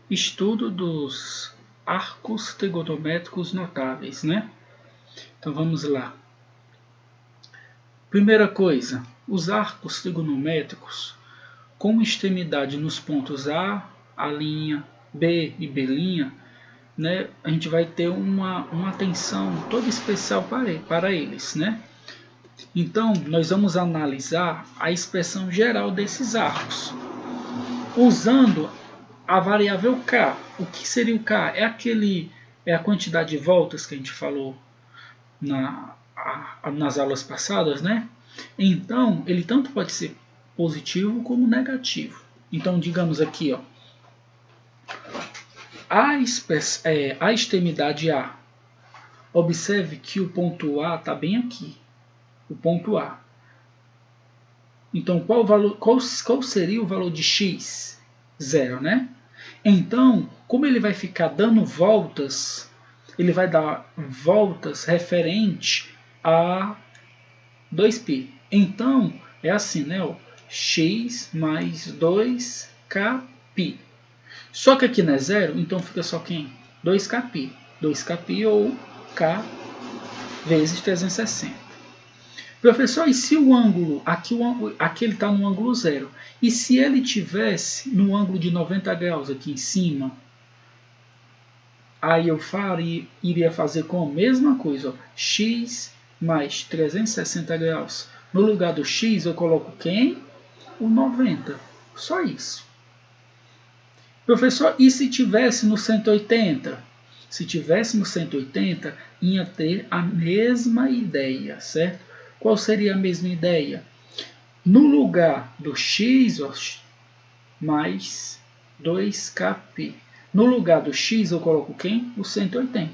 Estudo dos arcos trigonométricos notáveis, né? Então vamos lá. Primeira coisa, os arcos trigonométricos com extremidade nos pontos A, A', B e B', né? A gente vai ter uma atenção toda especial para eles, né? Então, nós vamos analisar a expressão geral desses arcos, usando a variável K. O que seria o K? É a quantidade de voltas que a gente falou nas aulas passadas, né? Então, ele tanto pode ser positivo como negativo. Então, digamos aqui, ó, a extremidade A. Observe que o ponto A está bem aqui, o ponto A. Então, qual seria o valor de x? 0, né? Então, como ele vai ficar dando voltas, ele vai dar voltas referente a 2π. Então, é assim, né? Ó, x mais 2kπ. Só que aqui não é zero, então fica só quem? 2kπ. 2kπ ou k vezes 360. Professor, e se o ângulo, aqui ele está no ângulo zero, e se ele tivesse no ângulo de 90 graus aqui em cima, aí eu iria fazer com a mesma coisa, ó, x mais 360 graus. No lugar do x eu coloco quem? O 90. Só isso. Professor, e se tivesse no 180? Se tivesse no 180, ia ter a mesma ideia, certo? Qual seria a mesma ideia? No lugar do x, ó, mais 2kπ. No lugar do x eu coloco quem? O 180.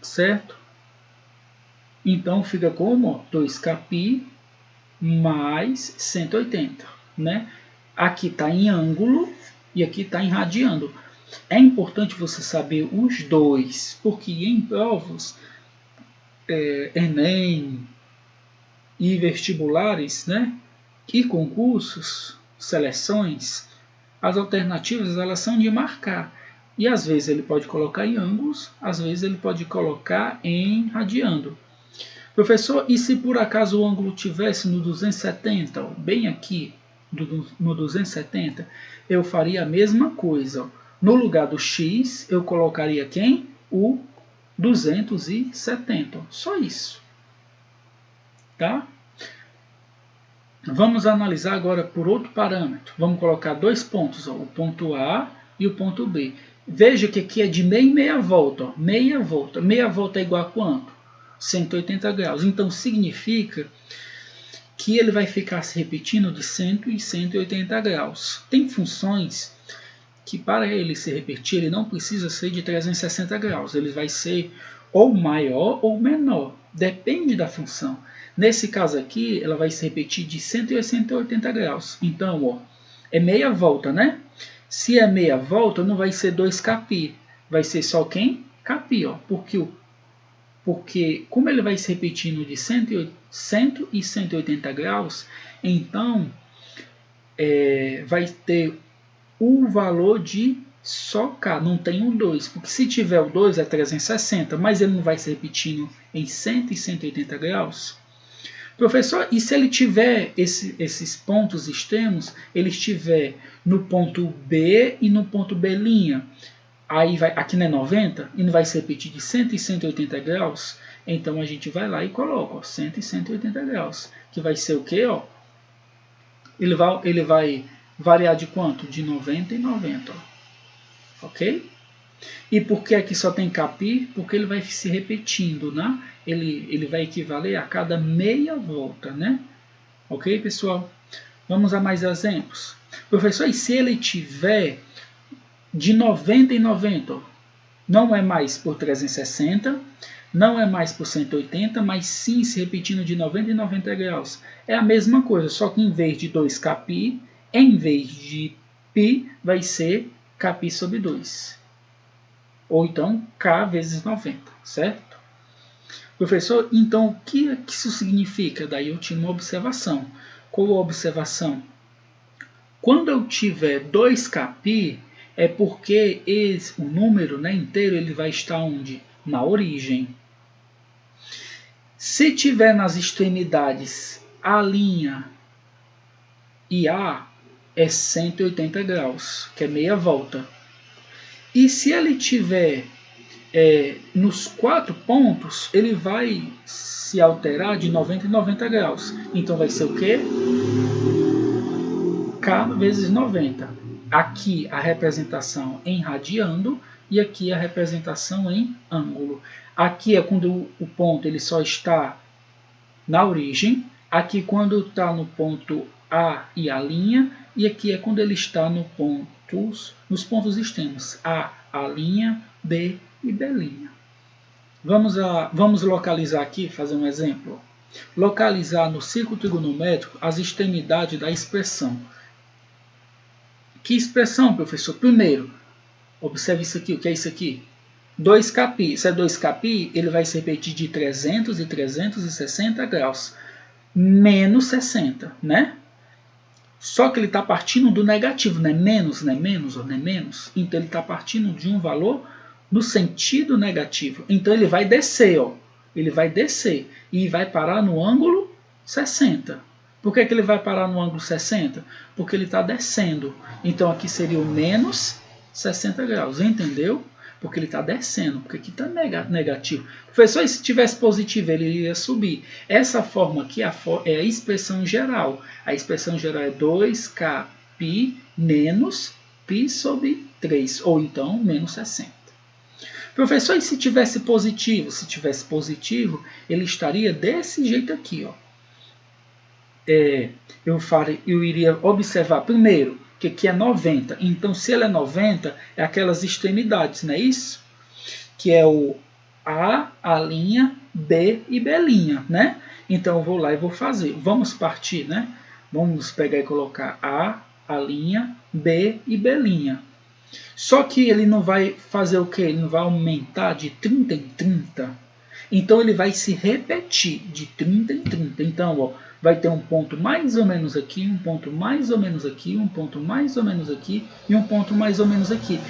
Certo? Então fica como? 2kπ mais 180. Né? Aqui está em ângulo e aqui está em radiando. É importante você saber os dois, porque em provas Enem e vestibulares, né, e concursos, seleções, as alternativas elas são de marcar. E às vezes ele pode colocar em ângulos, às vezes ele pode colocar em radiando. Professor, e se por acaso o ângulo tivesse no 270, ó, bem aqui no 270, eu faria a mesma coisa. Ó. No lugar do x, eu colocaria quem? O 270. Ó. Só isso. Tá? Vamos analisar agora por outro parâmetro. Vamos colocar dois pontos, ó, o ponto A e o ponto B. Veja que aqui é de meia e meia volta. Ó, meia volta. Meia volta é igual a quanto? 180 graus. Então significa que ele vai ficar se repetindo de 100 e 180 graus. Tem funções que para ele se repetir, ele não precisa ser de 360 graus. Ele vai ser ou maior ou menor. Depende da função. Nesse caso aqui, ela vai se repetir de 100 a 180 graus. Então, ó, é meia volta, né? Se é meia volta, não vai ser 2kπ. Vai ser só quem? Kπ, ó. Porque como ele vai se repetindo de 100 e 180 graus, então vai ter o valor de só K, não tem um 2, porque se tiver o 2 é 360, mas ele não vai se repetindo em 100 e 180 graus. Professor, e se ele tiver esses pontos extremos, ele estiver no ponto B e no ponto B', aí aqui não é 90 e não vai se repetir de 100 e 180 graus, então a gente vai lá e coloca ó, 100 e 180 graus, que vai ser o quê? Ó? Ele vai variar de quanto? De 90 e 90. Ó. Ok? E por que aqui só tem kπ? Porque ele vai se repetindo, né? Ele vai equivaler a cada meia volta, né? Ok, pessoal? Vamos a mais exemplos. Professor, e se ele tiver de 90 em 90? Não é mais por 360, não é mais por 180, mas sim se repetindo de 90 em 90 graus. É a mesma coisa, só que em vez de 2kπ, em vez de π, vai ser kπ sobre 2. Ou então K vezes 90, certo? Professor, então o que isso significa? Daí eu tinha uma observação. Qual a observação? Quando eu tiver 2kπ, É porque o número, né, inteiro ele vai estar onde? Na origem. Se tiver nas extremidades A' e A, é 180 graus, que é meia volta. E se ele tiver nos 4 pontos, ele vai se alterar de 90 em 90 graus. Então vai ser o quê? K vezes 90. Aqui a representação em radiando e aqui a representação em ângulo. Aqui é quando o ponto ele só está na origem. Aqui quando está no ponto A e A'. E aqui é quando ele está nos pontos extremos. A', B e B'. Vamos localizar aqui, fazer um exemplo. Localizar no círculo trigonométrico as extremidades da expressão. Que expressão, professor? Primeiro, observe isso aqui. O que é isso aqui? 2κπ. Se é 2κπ, ele vai se repetir de 300 e 360 graus. Menos 60, né? Só que ele está partindo do negativo, não é menos, não é menos, não é menos. Então ele está partindo de um valor no sentido negativo. Então ele vai descer, ó. Ele vai descer e vai parar no ângulo 60. Por que ele vai parar no ângulo 60? Porque ele está descendo. Então aqui seria o menos 60 graus, entendeu? Porque ele está descendo, porque aqui está negativo. Professor, e se tivesse positivo, ele iria subir. Essa forma aqui é a expressão geral. A expressão geral é 2kπ menos π sobre 3, ou então menos 60. Professor, e se tivesse positivo? Se tivesse positivo, ele estaria desse jeito aqui, ó. Eu iria observar primeiro que aqui é 90. Então, se ele é 90, é aquelas extremidades, não é isso? Que é o A', B e B', né? Então, eu vou lá e vou fazer. Vamos partir, né? Vamos pegar e colocar A', B e B'. Só que ele não vai fazer o quê? Ele não vai aumentar de 30 em 30. Então, ele vai se repetir de 30 em 30. Então, ó, vai ter um ponto mais ou menos aqui, um ponto mais ou menos aqui, um ponto mais ou menos aqui e um ponto mais ou menos aqui.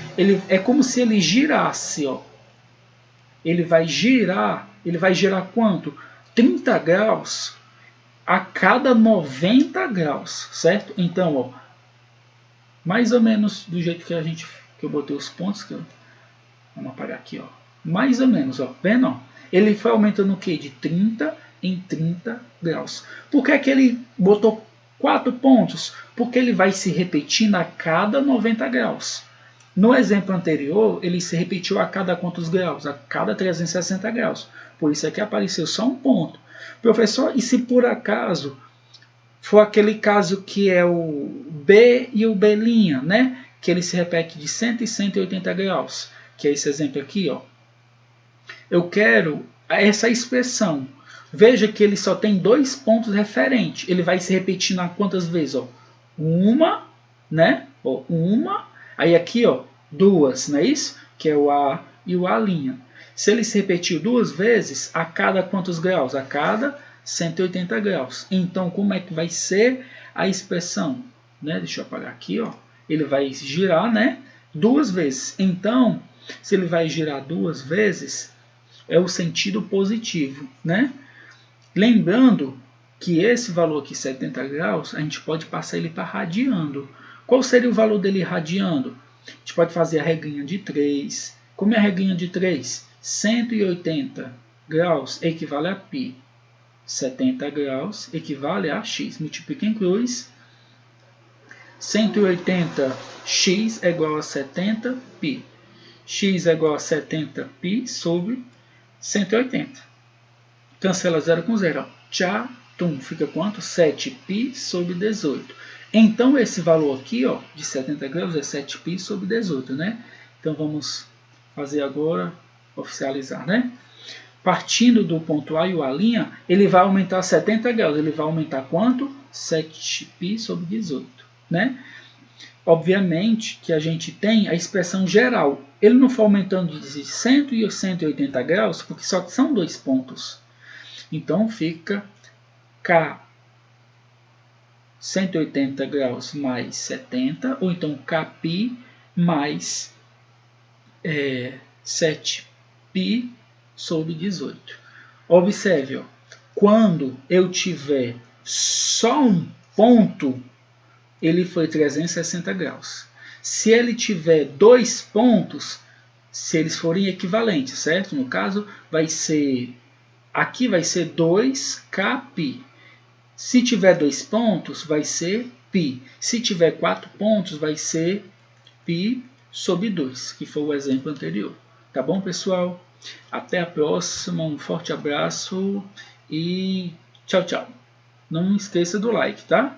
É como se ele girasse, ó. Ele vai girar quanto? 30 graus a cada 90 graus, certo? Então, ó, mais ou menos do jeito que eu botei os pontos, vamos apagar aqui, ó. Mais ou menos, ó, vendo, ó? Ele foi aumentando o quê? De 30 em 30 graus. Por que ele botou 4 pontos? Porque ele vai se repetindo a cada 90 graus. No exemplo anterior, ele se repetiu a cada quantos graus? A cada 360 graus. Por isso é que apareceu só um ponto. Professor, e se por acaso for aquele caso que é o B e o B', né? Que ele se repete de 100 e 180 graus. Que é esse exemplo aqui, ó. Eu quero essa expressão. Veja que ele só tem 2 pontos referentes. Ele vai se repetindo a quantas vezes? Ó? Uma, né? Ó, uma. Aí aqui, ó, 2, não é isso? Que é o A e o A'. Se ele se repetiu 2 vezes, a cada quantos graus? A cada 180 graus. Então, como é que vai ser a expressão? Né? Deixa eu apagar aqui, ó. Ele vai girar, né? 2 vezes. Então, se ele vai girar 2 vezes, é o sentido positivo, né? Lembrando que esse valor aqui, 70 graus, a gente pode passar ele para radiando. Qual seria o valor dele radiando? A gente pode fazer a regrinha de 3. Como é a regrinha de 3? 180 graus equivale a π. 70 graus equivale a x. Multiplica em cruz. 180x é igual a 70π. X é igual a 70π sobre 180. Cancela 0 com 0. Tchá, tum, fica quanto? 7π sobre 18. Então, esse valor aqui, ó, de 70 graus é 7π sobre 18, né? Então, vamos fazer agora, oficializar, né? Partindo do ponto A e o A', ele vai aumentar 70 graus. Ele vai aumentar quanto? 7π sobre 18, né? Obviamente que a gente tem a expressão geral. Ele não foi aumentando de 100 e 180 graus, porque só são 2 pontos. Então, fica K 180 graus mais 70, ou então Kπ mais 7π sobre 18. Observe, ó, quando eu tiver só um ponto, ele foi 360 graus. Se ele tiver 2 pontos, se eles forem equivalentes, certo? No caso, aqui vai ser 2kπ. Se tiver 2 pontos, vai ser π. Se tiver 4 pontos, vai ser π sobre 2, que foi o exemplo anterior. Tá bom, pessoal? Até a próxima, um forte abraço e tchau, tchau. Não esqueça do like, tá?